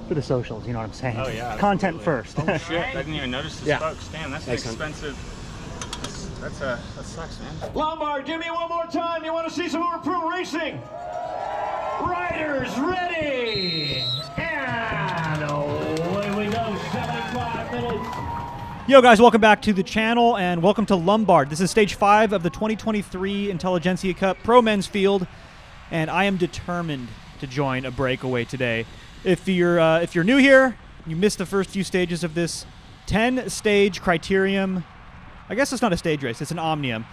for the socials, you know what I'm saying? Oh yeah. Content absolutely. first. Oh shit! I didn't even notice the Yeah. spokes. Damn, that's an Excellent. expensive. That sucks, man. Lombard, give me one more time. You want to see some more pro racing? Riders ready! And away we go, 75 minutes. Yo guys, welcome back to the channel and welcome to Lombard. This is stage 5 of the 2023 Intelligentsia Cup Pro Men's Field, and I am determined to join a breakaway today. If you're new here, you missed the first few stages of this 10-stage criterium. I guess it's not a stage race, it's an omnium.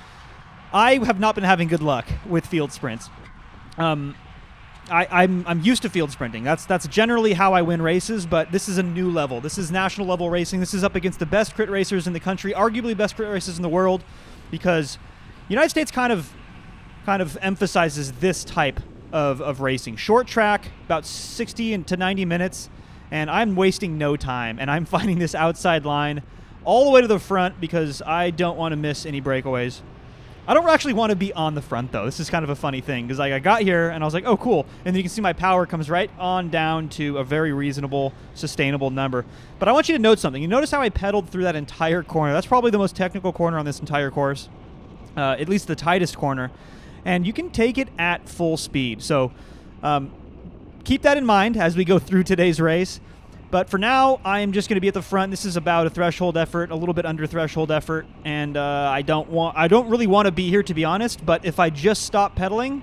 I have not been having good luck with field sprints. I'm used to field sprinting. That's generally how I win races, but this is a new level. This is national level racing. This is up against the best crit racers in the country, arguably best crit racers in the world, because the United States kind of emphasizes this type of racing. Short track, about 60 to 90 minutes, and I'm wasting no time, and I'm finding this outside line all the way to the front because I don't want to miss any breakaways. I don't actually want to be on the front, though. This is kind of a funny thing, because I got here, and I was like, oh, cool. And then you can see my power comes right on down to a very reasonable, sustainable number. But I want you to note something. You notice how I pedaled through that entire corner. That's probably the most technical corner on this entire course, at least the tightest corner. And you can take it at full speed. So keep that in mind as we go through today's race. But for now, I am just going to be at the front. This is about a threshold effort, a little bit under threshold effort, and I don't really want to be here, to be honest. But if I just stop pedaling,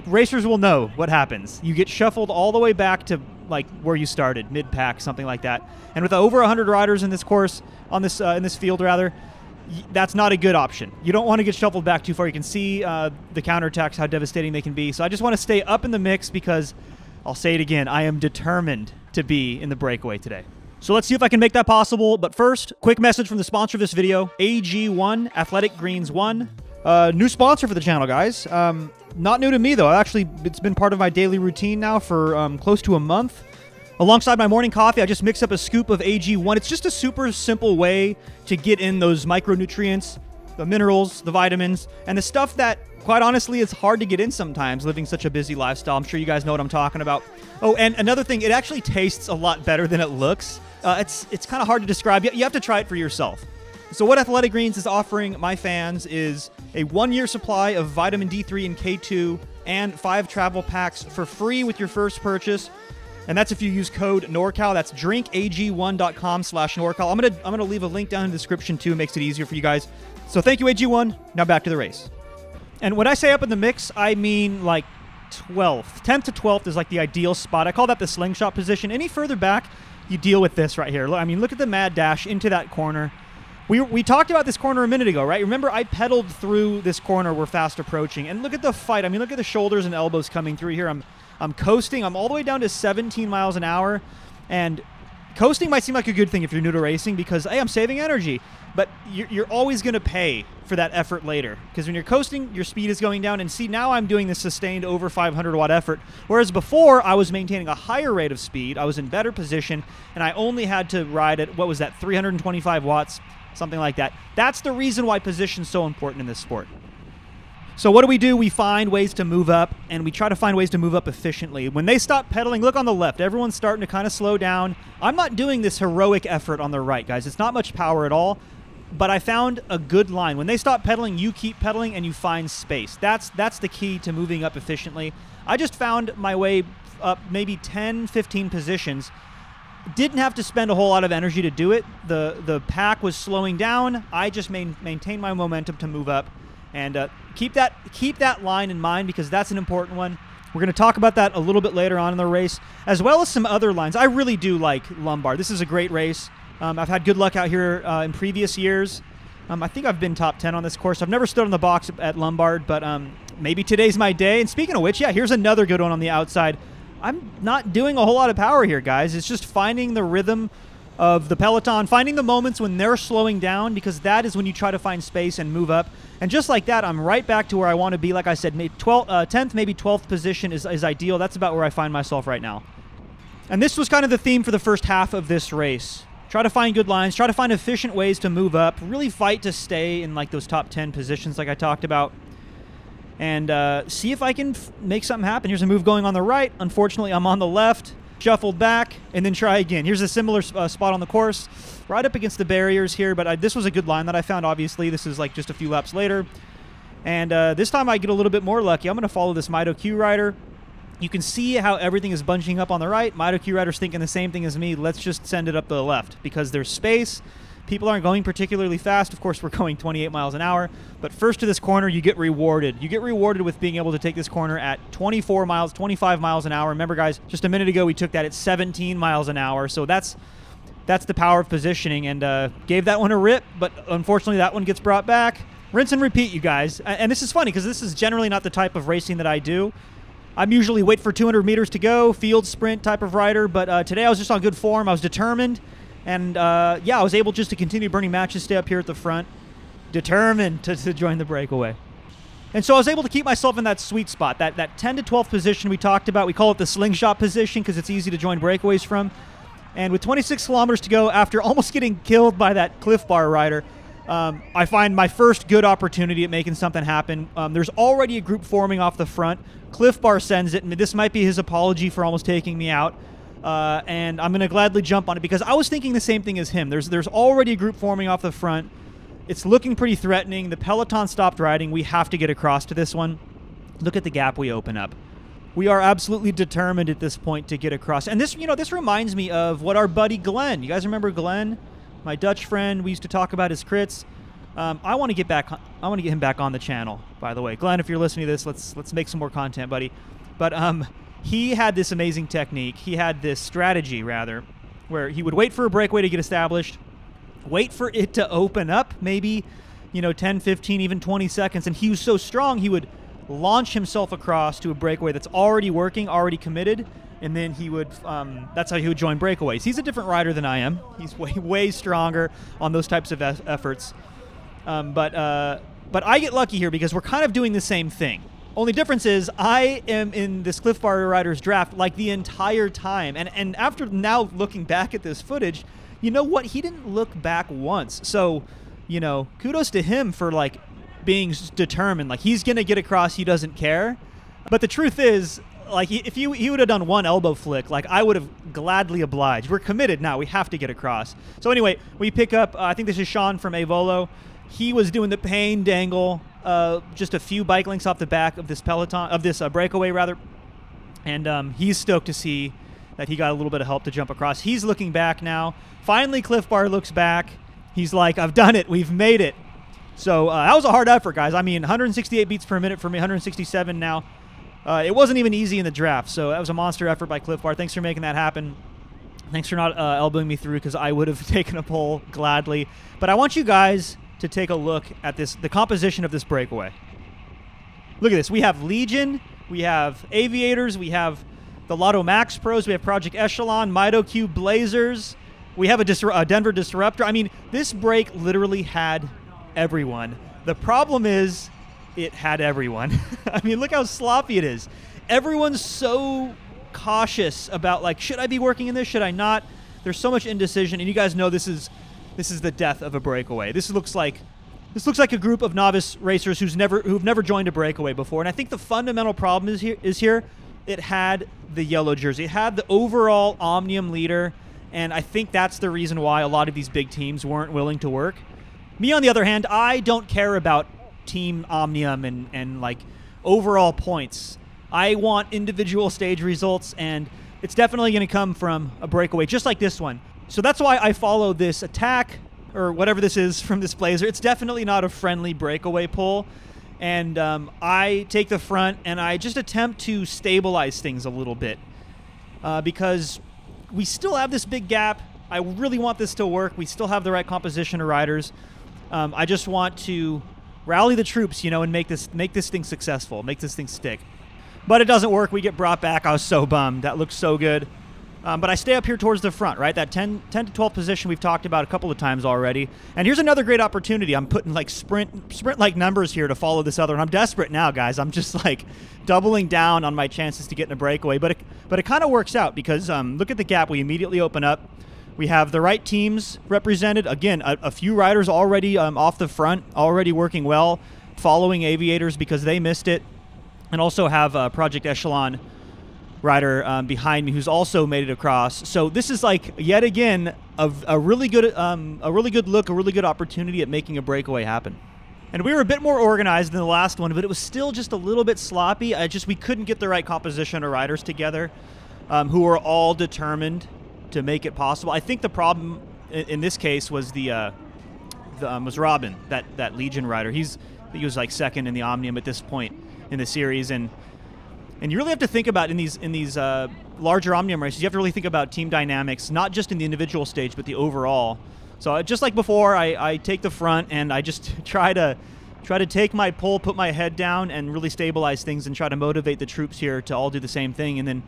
racers will know what happens. You get shuffled all the way back to like where you started, mid-pack, something like that. And with over 100 riders in this course, on this in this field rather, that's not a good option. You don't want to get shuffled back too far. You can see the counterattacks, how devastating they can be. So I just want to stay up in the mix because, I'll say it again, I am determined to be in the breakaway today. So let's see if I can make that possible. But first, quick message from the sponsor of this video, AG1, Athletic Greens 1. New sponsor for the channel, guys. Not new to me, though. It's been part of my daily routine now for close to a month. Alongside my morning coffee, I just mix up a scoop of AG1. It's just a super simple way to get in those micronutrients, the minerals, the vitamins, and the stuff that, quite honestly, it's hard to get in sometimes living such a busy lifestyle. I'm sure you guys know what I'm talking about. Oh, and another thing, it actually tastes a lot better than it looks. It's kind of hard to describe. You have to try it for yourself. So what Athletic Greens is offering my fans is a 1-year supply of vitamin D3 and K2 and 5 travel packs for free with your first purchase. And that's if you use code NORCAL. That's drinkag1.com/NORCAL. I'm gonna leave a link down in the description too. It makes it easier for you guys. So thank you, AG1. Now back to the race. And when I say up in the mix, I mean like 12th. 10th to 12th is like the ideal spot. I call that the slingshot position. Any further back, you deal with this right here. I mean, look at the mad dash into that corner. We talked about this corner a minute ago, right? Remember, I pedaled through this corner. We're fast approaching. And look at the fight. I mean, look at the shoulders and elbows coming through here. I'm coasting. I'm all the way down to 17 miles an hour. And coasting might seem like a good thing if you're new to racing because, hey, I'm saving energy. But you're always going to pay for that effort later. Because when you're coasting, your speed is going down. And see, now I'm doing this sustained over 500-watt effort. Whereas before, I was maintaining a higher rate of speed. I was in better position. And I only had to ride at, what was that, 325 watts? Something like that. That's the reason why position's so important in this sport. So what do? We find ways to move up, and we try to find ways to move up efficiently. When they stop pedaling, look on the left. Everyone's starting to kind of slow down. I'm not doing this heroic effort on the right, guys. It's not much power at all, but I found a good line. When they stop pedaling, you keep pedaling, and you find space. That's the key to moving up efficiently. I just found my way up maybe 10, 15 positions. Didn't have to spend a whole lot of energy to do it. The pack was slowing down. I just maintained my momentum to move up. And keep that line in mind because that's an important one. We're going to talk about that a little bit later on in the race, as well as some other lines. I really do like Lombard. This is a great race. I've had good luck out here in previous years. I think I've been top 10 on this course. I've never stood on the box at Lombard, but maybe today's my day. And speaking of which, yeah, here's another good one on the outside. I'm not doing a whole lot of power here, guys. It's just finding the rhythm of the peloton, finding the moments when they're slowing down, because that is when you try to find space and move up. And just like that, I'm right back to where I want to be. Like I said, maybe 10th, maybe 12th position is ideal. That's about where I find myself right now. And this was kind of the theme for the first half of this race. Try to find good lines, try to find efficient ways to move up, really fight to stay in like those top 10 positions like I talked about. And see if I can make something happen. Here's a move going on the right. Unfortunately, I'm on the left. shuffled back, and then try again. Here's a similar spot on the course, right up against the barriers here, but this was a good line that I found, obviously. This is like just a few laps later. And this time I get a little bit more lucky. I'm going to follow this Mito Q rider. You can see how everything is bunching up on the right. Mito Q rider's thinking the same thing as me. Let's just send it up the left because there's space. People aren't going particularly fast. Of course, we're going 28 miles an hour. But first to this corner, you get rewarded. You get rewarded with being able to take this corner at 24 miles, 25 miles an hour. Remember, guys, just a minute ago, we took that at 17 miles an hour. So that's the power of positioning, and gave that one a rip. But unfortunately, that one gets brought back. Rinse and repeat, you guys. And this is funny because this is generally not the type of racing that I do. I'm usually wait for 200 meters to go, field sprint type of rider. But today I was just on good form. I was determined. And, yeah, I was able just to continue burning matches, stay up here at the front, determined to join the breakaway. And so I was able to keep myself in that sweet spot, that 10 to 12th position we talked about. We call it the slingshot position because it's easy to join breakaways from. And with 26 kilometers to go, after almost getting killed by that Cliff Bar rider, I find my first good opportunity at making something happen. There's already a group forming off the front. Cliff Bar sends it, and this might be his apology for almost taking me out. And I'm going to gladly jump on it because I was thinking the same thing as him. There's already a group forming off the front. It's looking pretty threatening. The peloton stopped riding. We have to get across to this one. Look at the gap we open up. We are absolutely determined at this point to get across. And this, this reminds me of what our buddy Glenn. You guys remember Glenn, my Dutch friend? We used to talk about his crits. I want to get him back on the channel. By the way, Glenn, if you're listening to this, let's make some more content, buddy. But he had this amazing technique. He had this strategy, rather, where he would wait for a breakaway to get established, wait for it to open up, maybe, 10, 15, even 20 seconds. And he was so strong, he would launch himself across to a breakaway that's already working, already committed, and then he would, that's how he would join breakaways. He's a different rider than I am. He's way, way stronger on those types of efforts. But I get lucky here because we're kind of doing the same thing. Only difference is I am in this Cliff Bar Riders draft like the entire time. And after now looking back at this footage, you know what? He didn't look back once. So, kudos to him for like being determined. Like he's going to get across. He doesn't care. But the truth is, like if he would have done one elbow flick, like I would have gladly obliged. We're committed now. We have to get across. So anyway, we pick up, I think this is Sean from Avolo. He was doing the pain dangle, just a few bike lengths off the back of this peloton, of this breakaway rather, and he's stoked to see that he got a little bit of help to jump across. He's looking back now. Finally, Cliff Bar looks back. He's like, "I've done it. We've made it." So that was a hard effort, guys. I mean, 168 beats per minute for me, 167 now. It wasn't even easy in the draft, so that was a monster effort by Cliff Bar. Thanks for making that happen. Thanks for not elbowing me through because I would have taken a pole gladly. But I want you guys to take a look at the composition of this breakaway. Look at this. We have Legion, we have Aviators, we have the Lotto Max Pros, we have Project Echelon, Mito Q Blazers, we have a Denver Disruptor. I mean, this break literally had everyone. The problem is it had everyone. I mean, look how sloppy it is. Everyone's so cautious about, like, should I be working in this? Should I not? There's so much indecision, and you guys know this is the death of a breakaway. This looks like a group of novice racers who've never joined a breakaway before. And I think the fundamental problem is here. It had the yellow jersey. It had the overall Omnium leader, and I think that's the reason why a lot of these big teams weren't willing to work. Me, on the other hand, I don't care about Team Omnium and like overall points. I want individual stage results, and it's definitely going to come from a breakaway, just like this one. So that's why I follow this attack, or whatever this is from this Blazer. It's definitely not a friendly breakaway pull. And I take the front, and I just attempt to stabilize things a little bit. Because we still have this big gap. I really want this to work. We still have the right composition of riders. I just want to rally the troops, and make this thing successful, make this thing stick. But it doesn't work. We get brought back. I was so bummed. That looked so good. But I stay up here towards the front, right? That 10 to 12 position we've talked about a couple of times already. And here's another great opportunity. I'm putting like sprint-like numbers here to follow this other one. I'm desperate now, guys. I'm just like doubling down on my chances to get in a breakaway. But it kind of works out because look at the gap. We immediately open up. We have the right teams represented. Again, a few riders already off the front, already working well, following Aviators because they missed it. And also have Project Echelon rider behind me who's also made it across. So this is like yet again a really good look, a really good opportunity at making a breakaway happen. And we were a bit more organized than the last one, but it was still just a little bit sloppy. We couldn't get the right composition of riders together who were all determined to make it possible. I think the problem in this case was was Robin, that Legion rider. He was like second in the Omnium at this point in the series, and you really have to think about in these larger Omnium races. You have to really think about team dynamics, not just in the individual stage, but the overall. So just like before, I take the front and I just try to take my pole, put my head down, and really stabilize things and try to motivate the troops here to all do the same thing. And then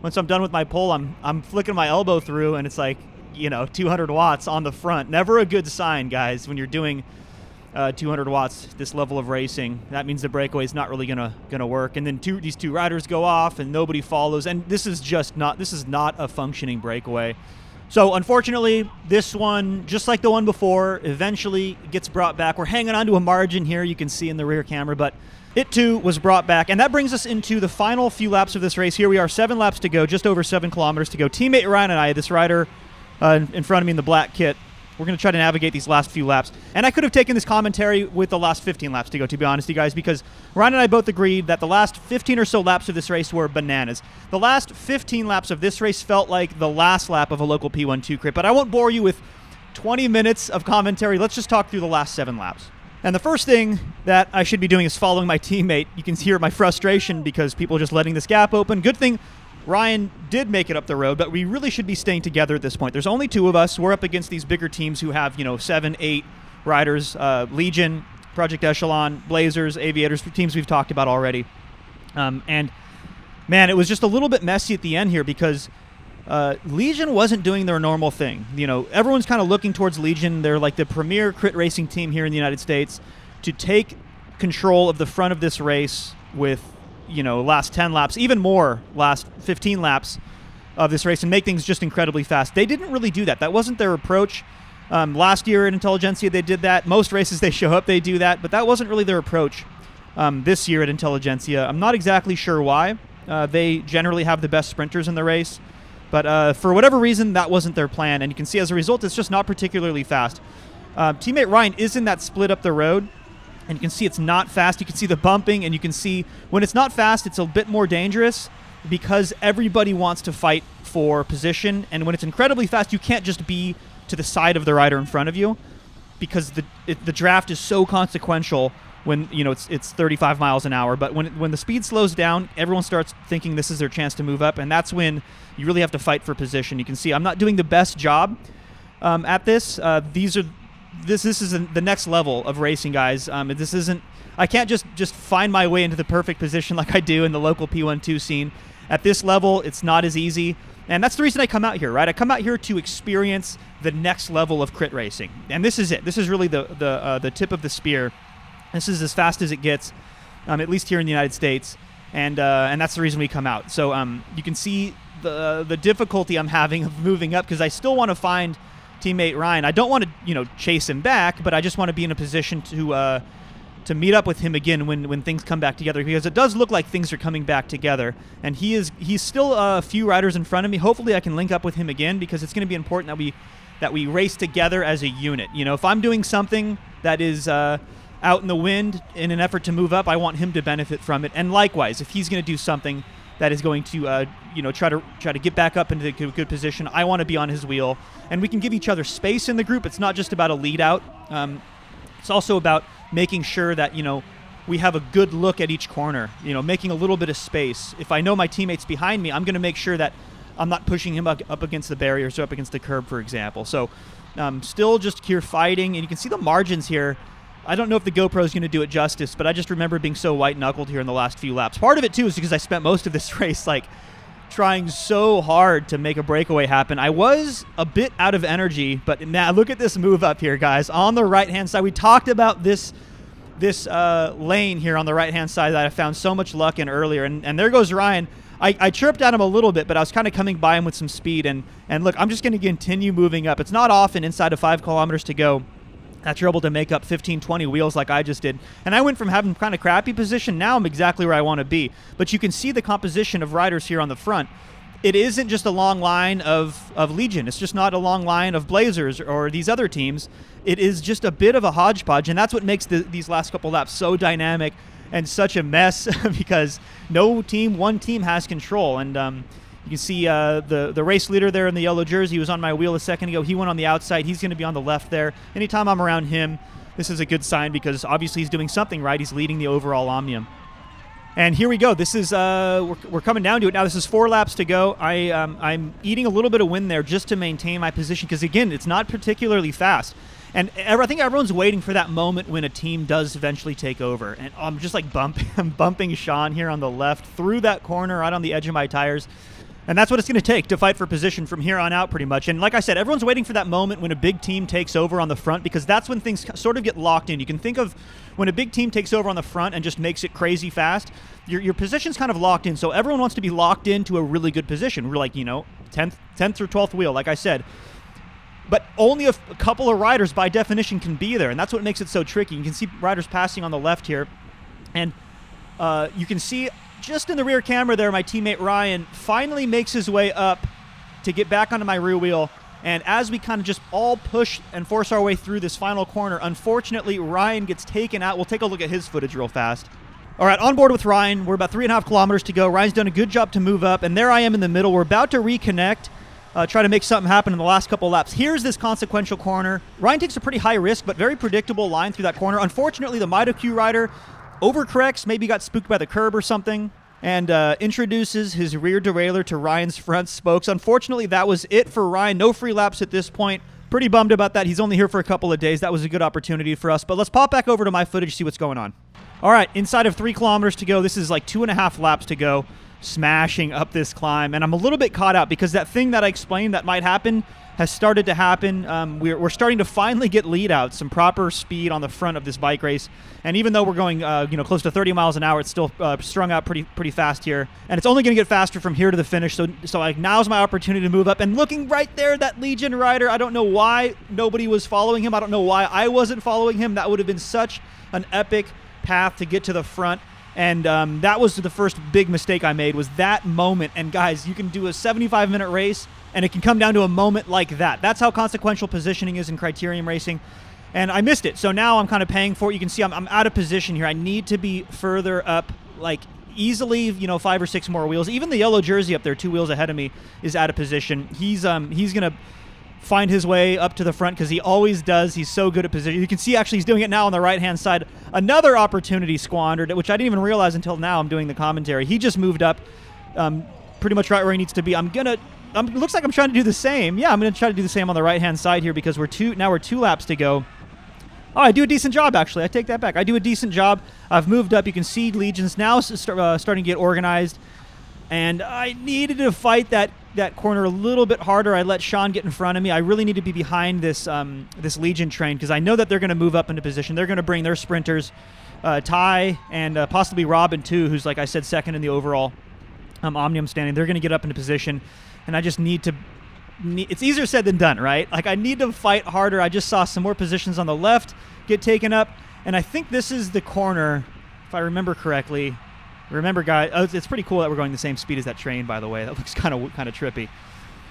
once I'm done with my pole, I'm flicking my elbow through, and it's like 200 watts on the front. Never a good sign, guys, when you're doing 200 watts this level of racing. That means the breakaway is not really gonna work. And then these two riders go off and nobody follows, and this is not a functioning breakaway. So unfortunately, this one, just like the one before, eventually gets brought back. We're hanging on to a margin here, you can see in the rear camera, but it too was brought back. And that brings us into the final few laps of this race. Here we are, 7 laps to go, just over 7 kilometers to go. Teammate Ryan and I, this rider in front of me in the black kit, we're going to try to navigate these last few laps. And I could have taken this commentary with the last 15 laps to go, to be honest, you guys, because Ryan and I both agreed that the last 15 or so laps of this race were bananas. The last 15 laps of this race felt like the last lap of a local P12 crit, but I won't bore you with 20 minutes of commentary. Let's just talk through the last 7 laps. And the first thing that I should be doing is following my teammate. You can hear my frustration because people are just letting this gap open. Good thing Ryan did make it up the road, but we really should be staying together at this point. There's only 2 of us. We're up against these bigger teams who have, 7, 8 riders. Legion, Project Echelon, Blazers, Aviators, teams we've talked about already. And, man, it was just a little bit messy at the end here because Legion wasn't doing their normal thing. Everyone's kind of looking towards Legion. They're like the premier crit racing team here in the United States to take control of the front of this race with last 10 laps, even more last 15 laps of this race, and make things just incredibly fast. They didn't really do that. That wasn't their approach. Last year at Intelligentsia, they did that. Most races they show up, they do that, but that wasn't really their approach this year at Intelligentsia. I'm not exactly sure why. They generally have the best sprinters in the race, but for whatever reason, that wasn't their plan, and you can see as a result, it's just not particularly fast. Teammate Ryan is in that split up the road, and you can see it's not fast. You can see the bumping, and you can see when it's not fast, it's a bit more dangerous because everybody wants to fight for position. And when it's incredibly fast, you can't just be to the side of the rider in front of you because the draft is so consequential when it's 35 miles an hour. But when the speed slows down, everyone starts thinking this is their chance to move up, and that's when you really have to fight for position. You can see I'm not doing the best job at this. This is the next level of racing, guys. This isn't. I can't just find my way into the perfect position like I do in the local P12 scene. At this level, it's not as easy, and that's the reason I come out here, right? I come out here to experience the next level of crit racing, and this is it. This is really the tip of the spear. This is as fast as it gets, at least here in the United States, and that's the reason we come out. So you can see the difficulty I'm having of moving up because I still want to find teammate Ryan. I don't want to chase him back, but I just want to be in a position to meet up with him again when things come back together, because it does look like things are coming back together, and he's still a few riders in front of me. Hopefully I can link up with him again because it's going to be important that we race together as a unit. If I'm doing something that is out in the wind in an effort to move up, I want him to benefit from it, and likewise if he's going to do something that is going to try to get back up into a good position, I want to be on his wheel, and we can give each other space in the group. It's not just about a lead out. It's also about making sure that we have a good look at each corner, making a little bit of space. If I know my teammate's behind me, I'm going to make sure that I'm not pushing him up against the barriers or up against the curb, for example. So still just here fighting, and you can see the margins here. I don't know if the GoPro is going to do it justice, but I just remember being so white-knuckled here in the last few laps. Part of it, too, is because I spent most of this race, trying so hard to make a breakaway happen. I was a bit out of energy, but now look at this move up here, guys. On the right-hand side, we talked about this lane here on the right-hand side that I found so much luck in earlier, and there goes Ryan. I chirped at him a little bit, but I was kind of coming by him with some speed, and look, I'm just going to continue moving up. It's not often inside of 5 kilometers to go that you're able to make up 15, 20 wheels like I just did. And I went from having kind of crappy position, now I'm exactly where I want to be. But you can see the composition of riders here on the front. It isn't just a long line of Legion. It's just not a long line of Blazers or these other teams. It is just a bit of a hodgepodge, and that's what makes these last couple laps so dynamic and such a mess because one team has control. And you can see the race leader there in the yellow jersey. He was on my wheel a second ago. He went on the outside. He's going to be on the left there. Anytime I'm around him, this is a good sign because obviously he's doing something right. He's leading the overall Omnium. And here we go. This is we're coming down to it now. This is 4 laps to go. I'm eating a little bit of wind there just to maintain my position because, again, it's not particularly fast. And I think everyone's waiting for that moment when a team does eventually take over. And I'm just like I'm bumping Sean here on the left through that corner right on the edge of my tires. And that's what it's going to take to fight for position from here on out pretty much. And like I said, everyone's waiting for that moment when a big team takes over on the front because that's when things sort of get locked in. You can think of when a big team takes over on the front and just makes it crazy fast, your position's kind of locked in. So everyone wants to be locked into a really good position. We're like, 10th or 12th wheel, like I said. But only a couple of riders by definition can be there. And that's what makes it so tricky. You can see riders passing on the left here. And you can see just in the rear camera there, my teammate Ryan finally makes his way up to get back onto my rear wheel. And as we kind of just all push and force our way through this final corner, unfortunately, Ryan gets taken out. We'll take a look at his footage real fast. All right, on board with Ryan. We're about 3.5 kilometers to go. Ryan's done a good job to move up, and there I am in the middle. We're about to reconnect, try to make something happen in the last couple laps. Here's this consequential corner. Ryan takes a pretty high risk, but very predictable line through that corner. Unfortunately, the MitoQ rider overcorrects, maybe got spooked by the curb or something, and introduces his rear derailleur to Ryan's front spokes. Unfortunately, that was it for Ryan. No free laps at this point. Pretty bummed about that. He's only here for a couple of days. That was a good opportunity for us. But let's pop back over to my footage, see what's going on. All right, inside of 3 kilometers to go. This is like 2.5 laps to go, smashing up this climb. And I'm a little bit caught out because that thing that I explained that might happen has started to happen. We're starting to finally get lead out, some proper speed on the front of this bike race. And even though we're going close to 30 miles an hour, it's still strung out pretty fast here. And it's only going to get faster from here to the finish. So like now's my opportunity to move up. And looking right there, that Legion rider, I don't know why nobody was following him. I don't know why I wasn't following him. That would have been such an epic path to get to the front. And that was the first big mistake I made, was that moment. And guys, you can do a 75-minute race and it can come down to a moment like that. That's how consequential positioning is in criterium racing. And I missed it. So now I'm kind of paying for it. You can see I'm out of position here. I need to be further up, like easily, 5 or 6 more wheels. Even the yellow jersey up there, 2 wheels ahead of me, is out of position. He's going to find his way up to the front because he always does. He's so good at position. You can see actually he's doing it now on the right-hand side. Another opportunity squandered, which I didn't even realize until now I'm doing the commentary. He just moved up pretty much right where he needs to be. Looks like I'm trying to do the same. Yeah, I'm going to try to do the same on the right-hand side here because we're 2 laps to go. Oh, I do a decent job, actually. I take that back. I do a decent job. I've moved up. You can see Legion's now starting to get organized. And I needed to fight that corner a little bit harder. I let Sean get in front of me. I really need to be behind this Legion train because I know that they're going to move up into position. They're going to bring their sprinters, Ty and possibly Robin too, who's, like I said, second in the overall Omnium standing. They're going to get up into position. And I just need to it's easier said than done, right? Like, I need to fight harder. I just saw some more positions on the left get taken up. And I think this is the corner, if I remember correctly. Remember, guys, it's pretty cool that we're going the same speed as that train, by the way. That looks kind of trippy.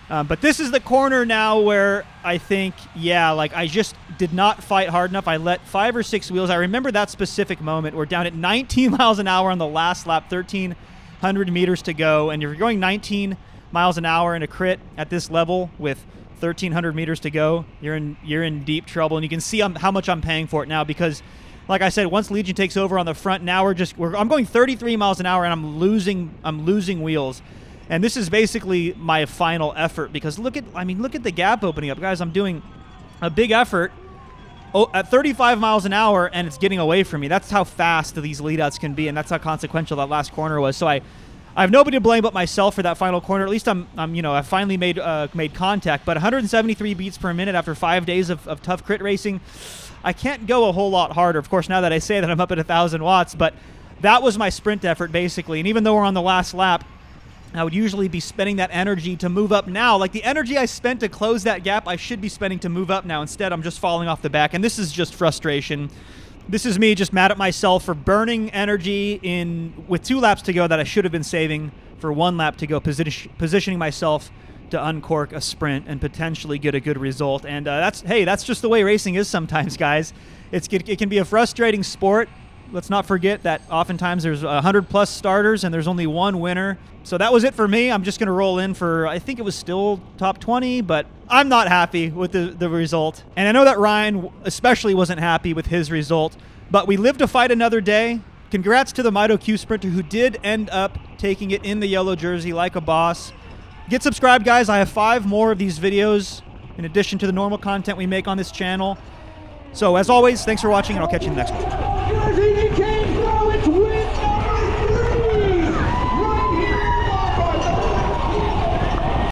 But this is the corner now where I think, I just did not fight hard enough. I let 5 or 6 wheels. I remember that specific moment. We're down at 19 miles an hour on the last lap, 1,300 meters to go. And if you're going 19 miles an hour in a crit at this level with 1,300 meters to go, you're in deep trouble. And you can see how much I'm paying for it now because, like I said, once Legion takes over on the front, now I'm going 33 miles an hour and I'm losing wheels. And this is basically my final effort because look at the gap opening up, guys. I'm doing a big effort at 35 miles an hour and it's getting away from me. That's how fast these leadouts can be, and that's how consequential that last corner was. So I have nobody to blame but myself for that final corner. At least I finally made contact. But 173 beats per minute after 5 days of tough crit racing. I can't go a whole lot harder. Of course, now that I say that, I'm up at 1,000 watts. But that was my sprint effort, basically. And even though we're on the last lap, I would usually be spending that energy to move up now. Like the energy I spent to close that gap, I should be spending to move up now. Instead, I'm just falling off the back, and this is just frustration. This is me just mad at myself for burning energy with 2 laps to go that I should have been saving for 1 lap to go, positioning myself to uncork a sprint and potentially get a good result. And that's just the way racing is sometimes, guys. It can be a frustrating sport. Let's not forget that oftentimes there's 100+ starters and there's only 1 winner. So that was it for me. I'm just going to roll in for, I think it was still top 20, but I'm not happy with the result. And I know that Ryan especially wasn't happy with his result, but we live to fight another day. Congrats to the Mito Q sprinter who did end up taking it in the yellow jersey like a boss. Get subscribed, guys. I have 5 more of these videos in addition to the normal content we make on this channel. So as always, thanks for watching, and I'll catch you in the next one.